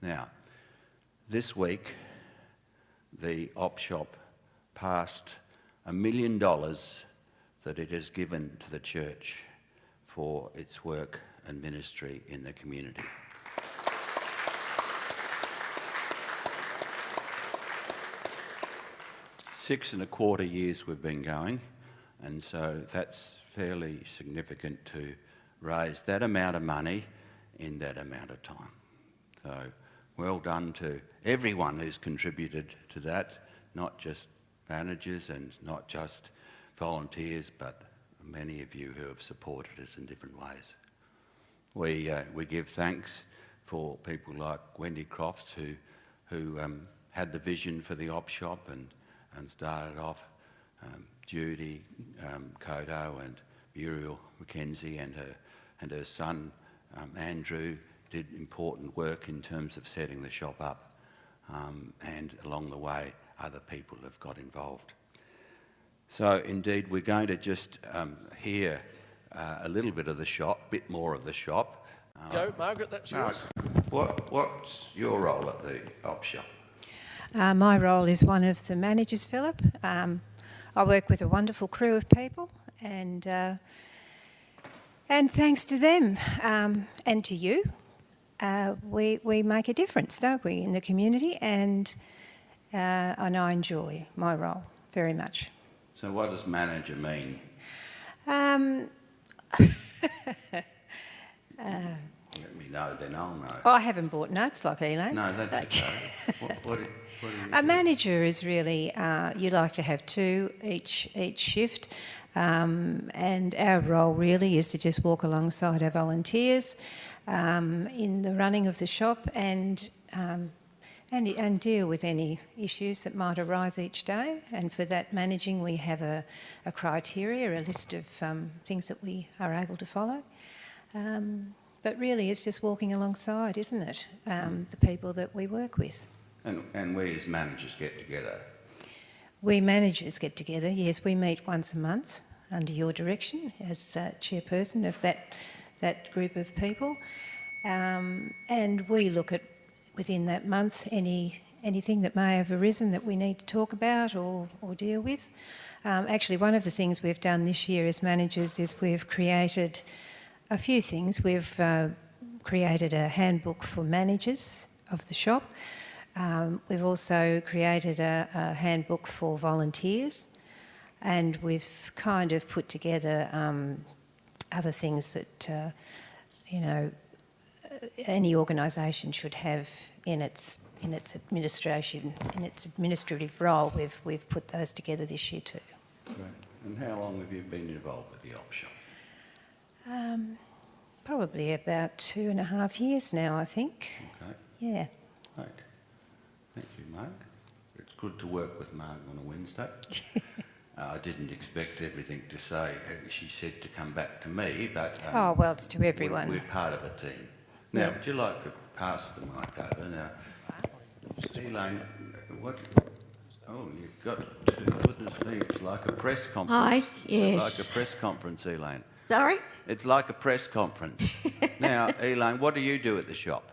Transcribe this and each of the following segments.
Now, this week, the Op Shop passed $1 million that it has given to the church for its work and ministry in the community. 6.25 years we've been going, and so that's fairly significant to raise that amount of money in that amount of time. So well done to everyone who's contributed to that, not just managers and not just volunteers, but many of you who have supported us in different ways. We give thanks for people like Wendy Crofts who had the vision for the Op Shop and started off. Judy Kodo and Muriel Mackenzie and her son Andrew did important work in terms of setting the shop up, and along the way other people have got involved. So indeed we're going to just hear a little bit of the shop, bit more of the shop. Go, Margaret, that's yours. What's your role at the Op Shop? My role is one of the managers, Philip. I work with a wonderful crew of people, and thanks to them and to you, we make a difference, don't we, in the community, and I enjoy my role very much. So what does manager mean? Let me know, then I'll know. I haven't bought notes like Elaine. No, that's okay. What do you A manager is really, you like to have two each shift, and our role really is to just walk alongside our volunteers in the running of the shop and deal with any issues that might arise each day. And for that managing, we have a criteria, a list of things that we are able to follow. But really, it's just walking alongside, isn't it, the people that we work with. And we as managers get together? We managers get together, yes. We meet once a month under your direction as chairperson of that group of people. And we look at, within that month, anything that may have arisen that we need to talk about or deal with. Actually, one of the things we've done this year as managers is we've created a few things. We've created a handbook for managers of the shop. We've also created a handbook for volunteers, and we've kind of put together other things that any organisation should have in its administration, in its administrative role. We've put those together this year too. Great. And how long have you been involved with the Op Shop? Probably about 2.5 years now, I think. Okay. Yeah. Great. Thank you, Mark. It's good to work with Mark on a Wednesday. I didn't expect everything to say. She said to come back to me, but... oh, well, it's to everyone. We're part of a team. Now, would you like to pass the mic over? Now, Elaine, what... Oh, you've got... Goodness me, it's like a press conference. Hi, yes. It's like a press conference, Elaine. Sorry? It's like a press conference. Now, Elaine, what do you do at the shop?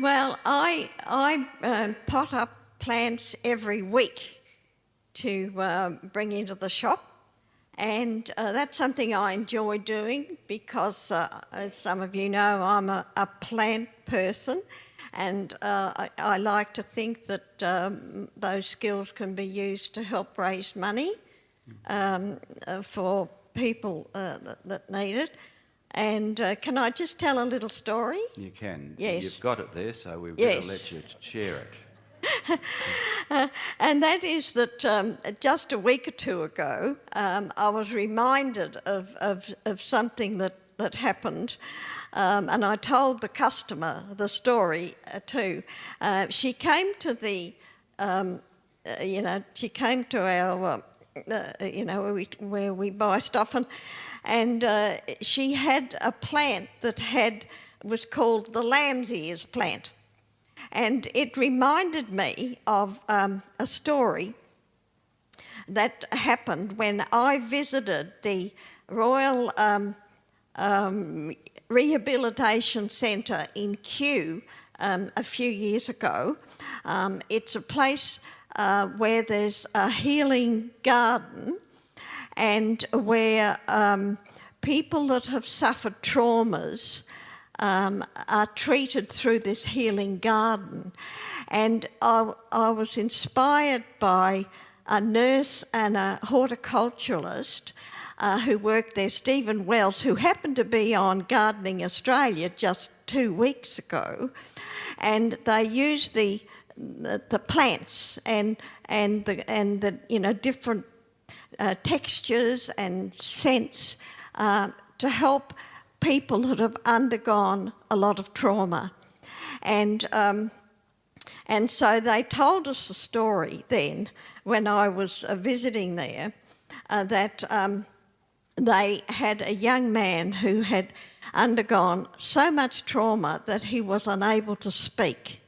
Well, I pot up plants every week to bring into the shop, and that's something I enjoy doing because, as some of you know, I'm a plant person, and I like to think that those skills can be used to help raise money for people that need it. And can I just tell a little story? You can. Yes. You've got it there, so we better let you share it. And that is that just a week or two ago, I was reminded of something that happened, and I told the customer the story too. She came to she came to our, where we buy stuff, and she had a plant that was called the lamb's ears plant. And it reminded me of a story that happened when I visited the Royal Rehabilitation Centre in Kew a few years ago. It's a place where there's a healing garden, and where people that have suffered traumas are treated through this healing garden. And I was inspired by a nurse and a horticulturalist who worked there, Stephen Wells, who happened to be on Gardening Australia just 2 weeks ago, and they used the plants and the different textures and scents to help people that have undergone a lot of trauma. And so they told us a story then, when I was visiting there, that they had a young man who had undergone so much trauma that he was unable to speak.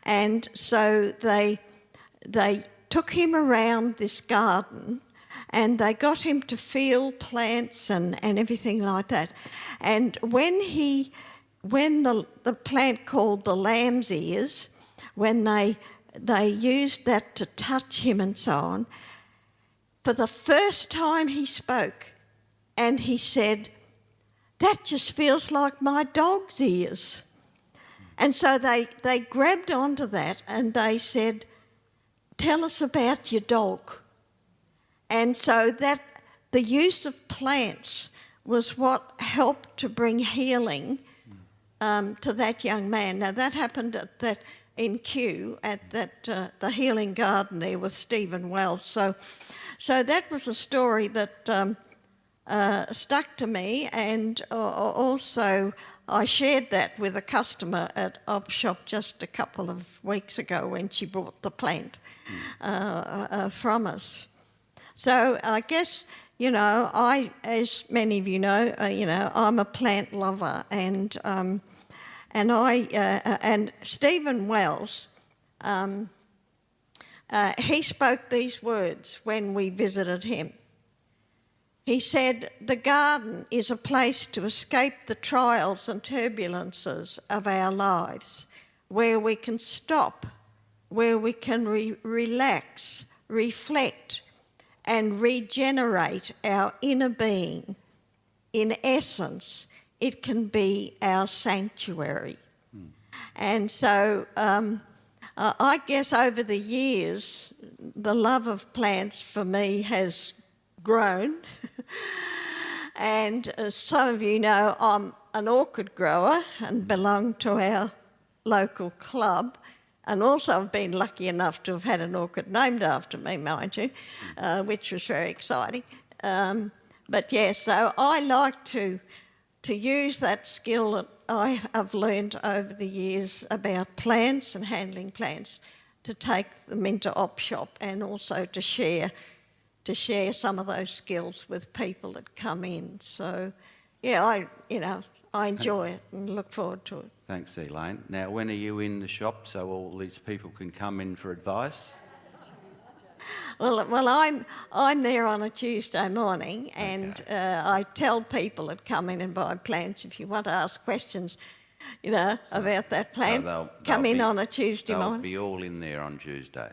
And so they took him around this garden, and they got him to feel plants and everything like that. And when the plant called the lamb's ears, when they used that to touch him and so on, for the first time he spoke, and he said, "That just feels like my dog's ears." And so they grabbed onto that and they said, "Tell us about your dog." And so that the use of plants was what helped to bring healing to that young man. Now that happened in Kew at the healing garden there with Stephen Wells. So that was a story that stuck to me, and also I shared that with a customer at Op Shop just a couple of weeks ago when she bought the plant from us. So I guess, I, as many of you know, I'm a plant lover, and Stephen Wells, he spoke these words when we visited him. He said, "The garden is a place to escape the trials and turbulences of our lives, where we can stop, where we can relax, reflect, and regenerate our inner being. In essence, it can be our sanctuary." And so I guess over the years, the love of plants for me has grown. And as some of you know, I'm an orchid grower and belong to our local club. And also I've been lucky enough to have had an orchid named after me, mind you, which was very exciting. But yeah, so I like to use that skill that I have learned over the years about plants and handling plants to take them into Op Shop, and also to share some of those skills with people that come in. So yeah, I enjoy it and look forward to it. Thanks, Elaine. Now, when are you in the shop so all these people can come in for advice? Well, I'm there on a Tuesday morning, and I tell people that come in and buy plants, if you want to ask questions, about that plant, come in on a Tuesday morning. They'll be all in there on Tuesday.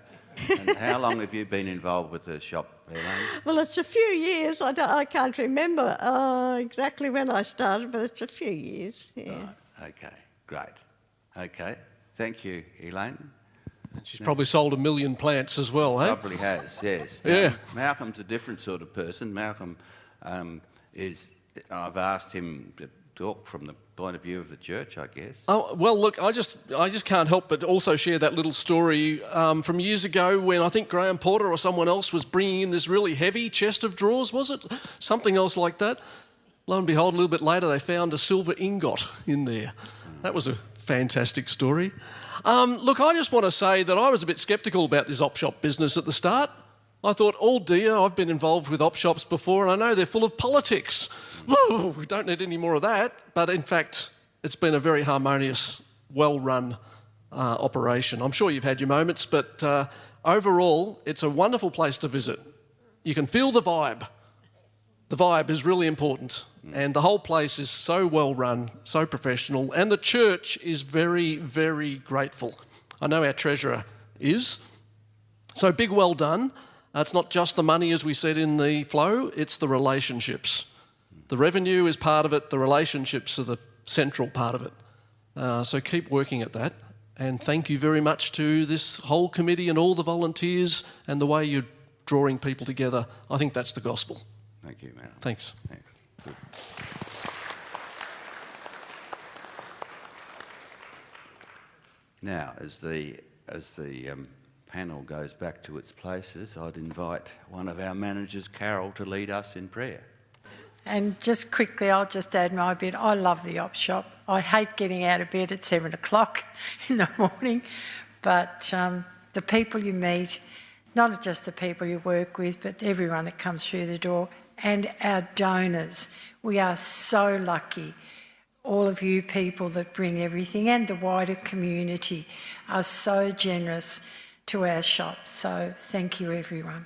And how long have you been involved with the shop, Elaine? Well, it's a few years. I can't remember exactly when I started, but it's a few years. Yeah. Right. Okay, great. Okay, thank you, Elaine. She's probably sold 1 million plants as well, eh? Probably has, yes. Yeah. Now, Malcolm's a different sort of person. Malcolm I've asked him to talk from the point of view of the church, I guess. Oh, well, look, I just can't help but also share that little story from years ago when I think Graham Porter or someone else was bringing in this really heavy chest of drawers, was it? Something else like that. Lo and behold, a little bit later, they found a silver ingot in there. That was a fantastic story. Look, I just want to say that I was a bit sceptical about this op shop business at the start. I thought, oh dear, I've been involved with op shops before and I know they're full of politics. Whoa, we don't need any more of that. But in fact, it's been a very harmonious, well-run operation. I'm sure you've had your moments, but overall, it's a wonderful place to visit. You can feel the vibe. The vibe is really important. And the whole place is so well run, so professional, and the church is very, very grateful. I know our treasurer is. So big well done. It's not just the money, as we said in the flow, it's the relationships. The revenue is part of it, the relationships are the central part of it. So keep working at that. And thank you very much to this whole committee and all the volunteers and the way you're drawing people together. I think that's the gospel. Thank you, Matt. Thanks. Thanks. Good. Now, as the panel goes back to its places, I'd invite one of our managers, Carol, to lead us in prayer. And just quickly, I'll just add my bit. I love the op shop. I hate getting out of bed at 7 o'clock in the morning, but the people you meet, not just the people you work with, but everyone that comes through the door, and our donors. We are so lucky. All of you people that bring everything, and the wider community, are so generous to our shop. So thank you, everyone.